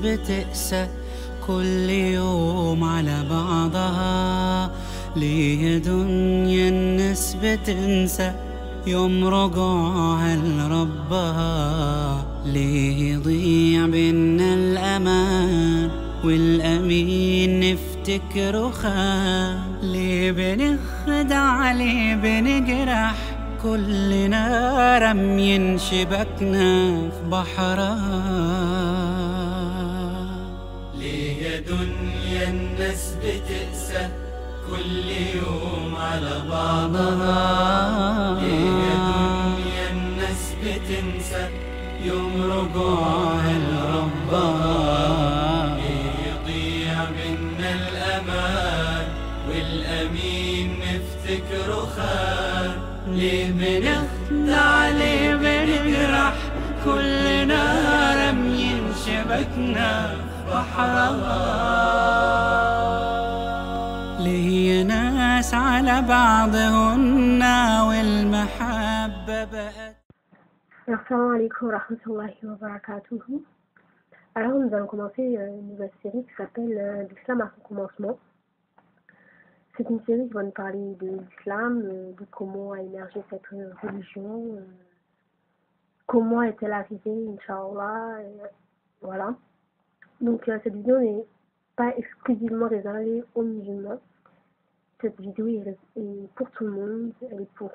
بتقسى كل يوم على بعضها؟ ليه دنيا الناس بتنسى يوم رجوعها لربها؟ ليه يضيع بينا الأمان والأمين نفتكره خان؟ ليه بنخدع، ليه بنجرح كلنا رمين شبكنا في بحرها؟ ليه يا دنيا الناس بتقسى كل يوم على بعضها؟ ليه يا دنيا الناس بتنسى يوم رجوعها لربها؟ ليه يضيع بينا الأمان والأمين نفتكره خان؟ ليه بنخدع، ليه بنجرح كلنا رميين شبكنا في بحرها؟ ليه ناس على بعضهن والمحبة بقت. Assalamu alaikum wa rahmatullahi wa barakatuhu. Alors nous allons commencer une nouvelle série qui s'appelle l'islam à son commencement. C'est une série qui va nous parler de l'islam, de comment a émergé cette religion, comment est-elle arrivée, Inch'Allah, voilà. Donc cette vidéo n'est pas exclusivement réservée aux musulmans. Cette vidéo est pour tout le monde, elle est pour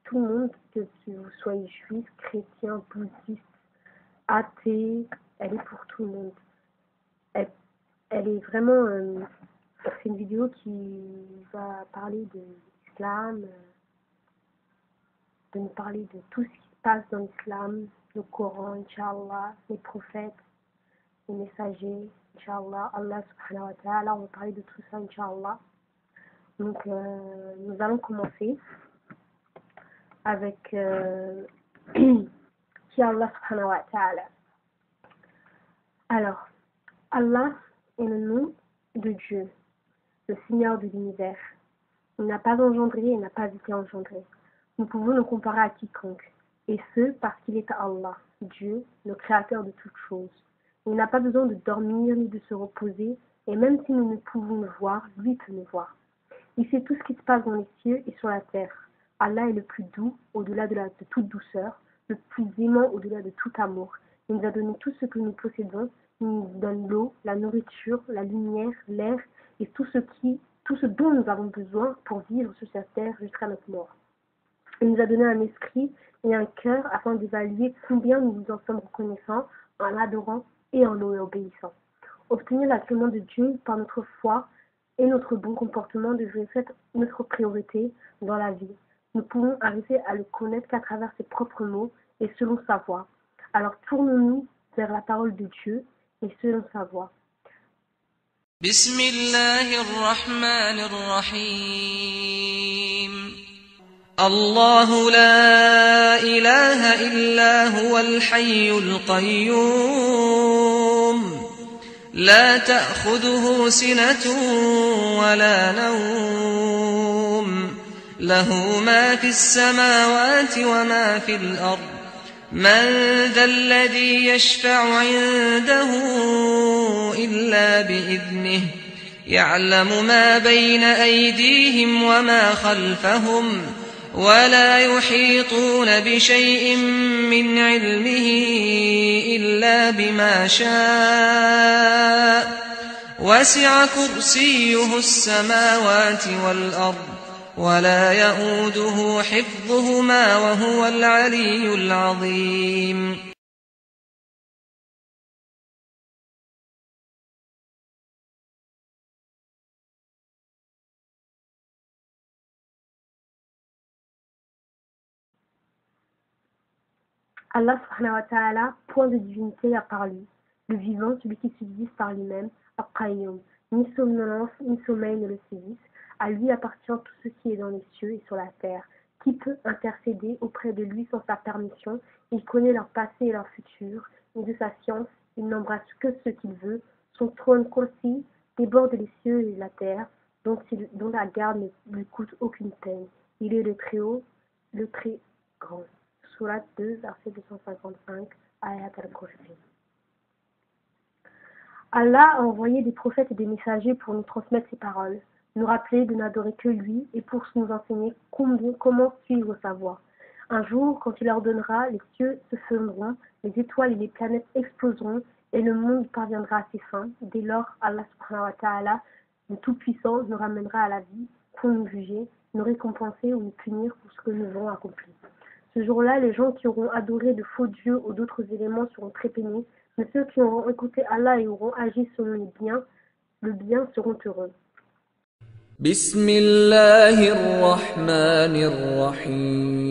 tout le monde, que vous soyez juif, chrétien, bouddhiste, athée, elle est pour tout le monde. Elle est vraiment... c'est une vidéo qui va parler de l'islam, de nous parler de tout ce qui se passe dans l'islam, le Coran, Inch'Allah, les prophètes, les messagers, Inch'Allah, Allah subhanahu wa ta'ala, on va parler de tout ça, Inch'Allah. Donc nous allons commencer avec qui Allah subhanahu wa ta'ala. Alors, Allah est le nom de Dieu, le Seigneur de l'univers. Il n'a pas engendré et n'a pas été engendré. Nous pouvons le comparer à quiconque, et ce parce qu'il est Allah, Dieu, le créateur de toutes choses. Il n'a pas besoin de dormir ni de se reposer, et même si nous ne pouvons le voir, lui peut le voir. Il sait tout ce qui se passe dans les cieux et sur la terre. Allah est le plus doux au-delà de toute douceur, le plus aimant au-delà de tout amour. Il nous a donné tout ce que nous possédons. Il nous donne l'eau, la nourriture, la lumière, l'air et tout ce dont nous avons besoin pour vivre sur cette terre jusqu'à notre mort. Il nous a donné un esprit et un cœur afin d'évaluer combien nous nous en sommes reconnaissants en l'adorant et en l'obéissant. Obtenir l'agrément de Dieu par notre foi et notre bon comportement devrait être notre priorité dans la vie. Nous pouvons arriver à le connaître qu'à travers ses propres mots et selon sa voix. Alors tournons-nous vers la parole de Dieu et selon sa voix. Bismillahirrahmanirrahim. Allahu la ilaha illa huwal hayyul qayyum. La ta'khudhuhu sinatun wa la nawm. له ما في السماوات وما في الأرض من ذا الذي يشفع عنده إلا بإذنه يعلم ما بين أيديهم وما خلفهم ولا يحيطون بشيء من علمه إلا بما شاء وسع كرسيه السماوات والأرض ولا يؤوده حفظهما وهو العلي العظيم. Allah subhanahu wa ta'ala, point de divinité à part lui, le vivant, celui qui subsiste par lui-même, Al-Qayyum, ni somnolence ni sommeil ne le saisissent. À lui appartient tout ce qui est dans les cieux et sur la terre. Qui peut intercéder auprès de lui sans sa permission? Il connaît leur passé et leur futur, et de sa science, il n'embrasse que ce qu'il veut. Son trône Kursi déborde les cieux et la terre, dont la garde ne lui coûte aucune peine. Il est le très haut, le très grand. Sourate 2, verset 255, Ayat al-Kursi. Allah a envoyé des prophètes et des messagers pour nous transmettre ses paroles, nous rappeler de n'adorer que lui et pour nous enseigner comment suivre sa voie. Un jour, quand il ordonnera, les cieux se fermeront, les étoiles et les planètes exploseront et le monde parviendra à ses fins. Dès lors, Allah subhanahu wa ta'ala, le Tout-Puissant, nous ramènera à la vie pour nous juger, nous récompenser ou nous punir pour ce que nous aurons accompli. Ce jour-là, les gens qui auront adoré de faux dieux ou d'autres éléments seront très peinés, mais ceux qui auront écouté Allah et auront agi selon le bien seront heureux. بسم الله الرحمن الرحيم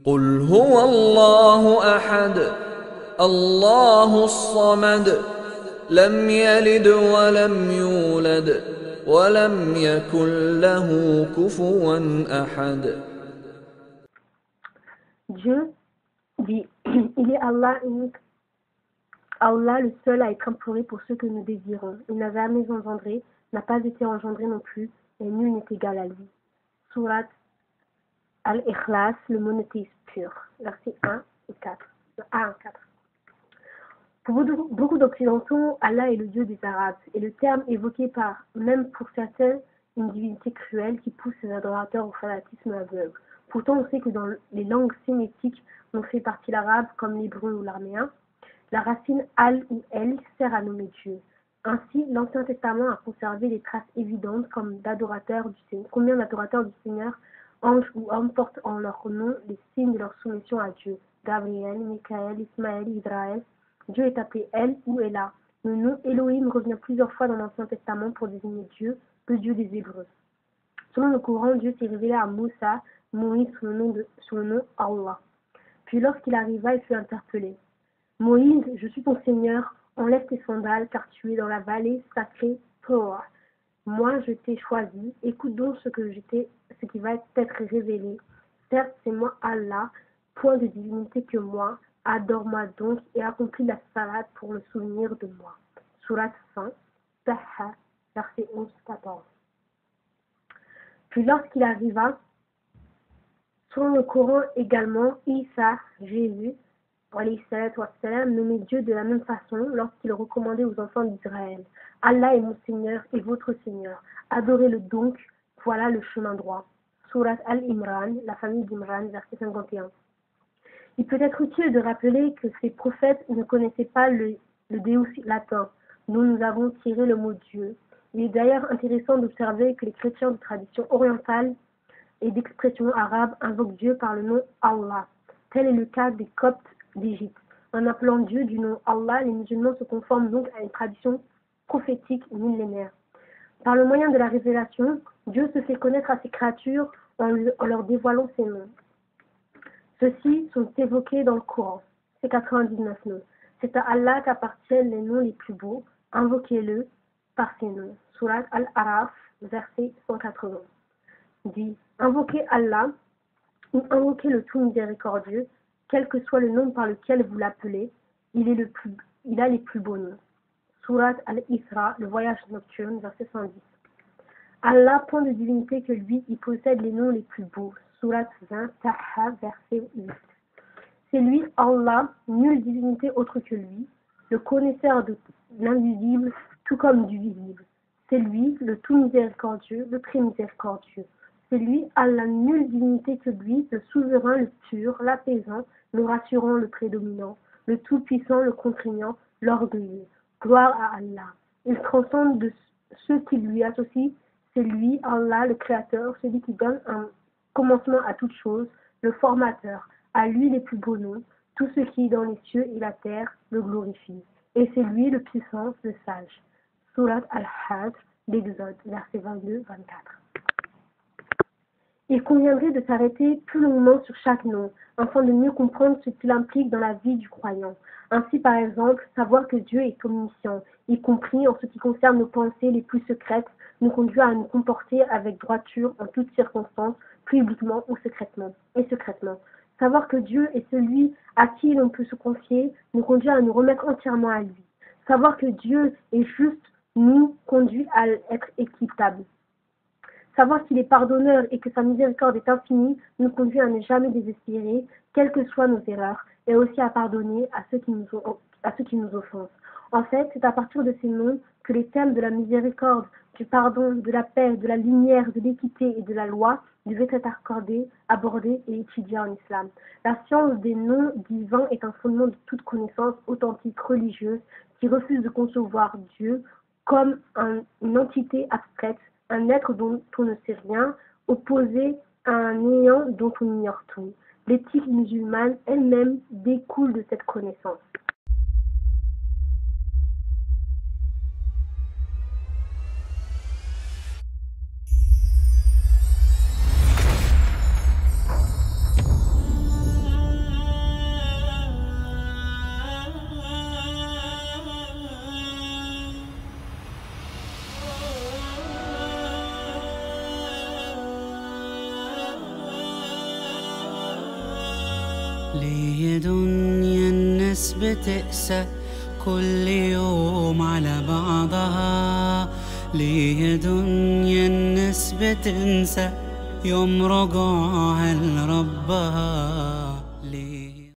قل هو الله أحد الله الصمد لم يلد ولم يولد ولم يكن له كفوا أحد. Dieu dit, il est Allah unique. Allah le seul à être imploré pour ce que nous désirons. Il n'a jamais engendré, n'a pas été engendré non plus, et nul n'est égal à lui. Surat Al-Ikhlas, le monothéisme pur, versets 1 et 4. 1 à 4. Pour beaucoup d'occidentaux, Allah est le Dieu des Arabes, et le terme évoqué par, même pour certains, une divinité cruelle qui pousse ses adorateurs au fanatisme aveugle. Pourtant, on sait que dans les langues sémitiques dont fait partie l'arabe, comme l'hébreu ou l'arméen, la racine al ou el sert à nommer Dieu. Ainsi, l'Ancien Testament a conservé des traces évidentes comme combien d'adorateurs du Seigneur, anges ou hommes, portent en leur nom les signes de leur soumission à Dieu. Gabriel, Michaël, Ismaël, Israël. Dieu est appelé El ou Ella. Le nom Elohim revient plusieurs fois dans l'Ancien Testament pour désigner Dieu, le Dieu des Hébreux. Selon le Coran, Dieu s'est révélé à Moussa, Moïse sous le nom Allah. Puis lorsqu'il arriva, il fut interpellé. Moïse, je suis ton Seigneur, enlève tes sandales car tu es dans la vallée sacrée Torah. Moi, je t'ai choisi, écoute donc ce qui va t'être révélé. Certes, c'est moi Allah, point de divinité que moi, adore-moi donc et accomplis la salade pour le souvenir de moi. Surat 5, Taha, verset 11-14. Puis lorsqu'il arriva, selon le Coran également, Isa, Jésus, nommé Dieu de la même façon lorsqu'il recommandait aux enfants d'Israël. Allah est mon Seigneur et votre Seigneur. Adorez-le donc, voilà le chemin droit. Surat Al-Imran, la famille d'Imran, verset 51. Il peut être utile de rappeler que ces prophètes ne connaissaient pas le Deus latin, dont nous avons tiré le mot Dieu. Il est d'ailleurs intéressant d'observer que les chrétiens de tradition orientale et d'expression arabe invoquent Dieu par le nom Allah. Tel est le cas des Coptes d'Égypte. En appelant Dieu du nom Allah, les musulmans se conforment donc à une tradition prophétique millénaire. Par le moyen de la révélation, Dieu se fait connaître à ses créatures en leur dévoilant ses noms. Ceux-ci sont évoqués dans le Coran. C'est 99 noms. C'est à Allah qu'appartiennent les noms les plus beaux. Invoquez-le par ses noms. Surat Al-Araf, verset 180. Dit, invoquez Allah ou invoquez le tout miséricordieux, quel que soit le nom par lequel vous l'appelez, il a les plus beaux noms. Surat Al-Isra, le voyage nocturne, verset 110. Allah, point de divinité que lui, il possède les noms les plus beaux. Surat 20, Taha, verset 8. C'est lui, Allah, nulle divinité autre que lui, le connaisseur de l'invisible, tout comme du visible. C'est lui, le tout miséricordieux, le très miséricordieux. C'est lui, Allah, nulle divinité que lui, le souverain, le pur, l'apaisant, le rassurant, le prédominant, le tout-puissant, le contraignant, l'orgueilleux. Gloire à Allah. Il transcende de ceux qui lui associent. C'est lui, Allah, le créateur, celui qui donne un commencement à toute chose, le formateur. À lui les plus beaux noms. Tout ce qui est dans les cieux et la terre le glorifie. Et c'est lui le puissant, le sage. Surat Al-Hajj, l'Exode, versets 22-24. Il conviendrait de s'arrêter plus longuement sur chaque nom, afin de mieux comprendre ce qu'il implique dans la vie du croyant. Ainsi, par exemple, savoir que Dieu est omniscient, y compris en ce qui concerne nos pensées les plus secrètes, nous conduit à nous comporter avec droiture en toutes circonstances, publiquement ou secrètement. Savoir que Dieu est celui à qui l'on peut se confier nous conduit à nous remettre entièrement à lui. Savoir que Dieu est juste nous conduit à être équitable. Savoir qu'il est pardonneur et que sa miséricorde est infinie nous conduit à ne jamais désespérer, quelles que soient nos erreurs. et aussi à pardonner à ceux qui nous offensent. En fait, c'est à partir de ces noms que les thèmes de la miséricorde, du pardon, de la paix, de la lumière, de l'équité et de la loi devaient être accordés, abordés et étudiés en islam. La science des noms divins est un fondement de toute connaissance authentique religieuse qui refuse de concevoir Dieu comme une entité abstraite, un être dont on ne sait rien, opposé à un néant dont on ignore tout. L'éthique musulmane elle-même découle de cette connaissance. ليه دنيا الناس بتقسى كل يوم على بعضها، ليه دنيا الناس بتنسى يوم رجوعها لربها.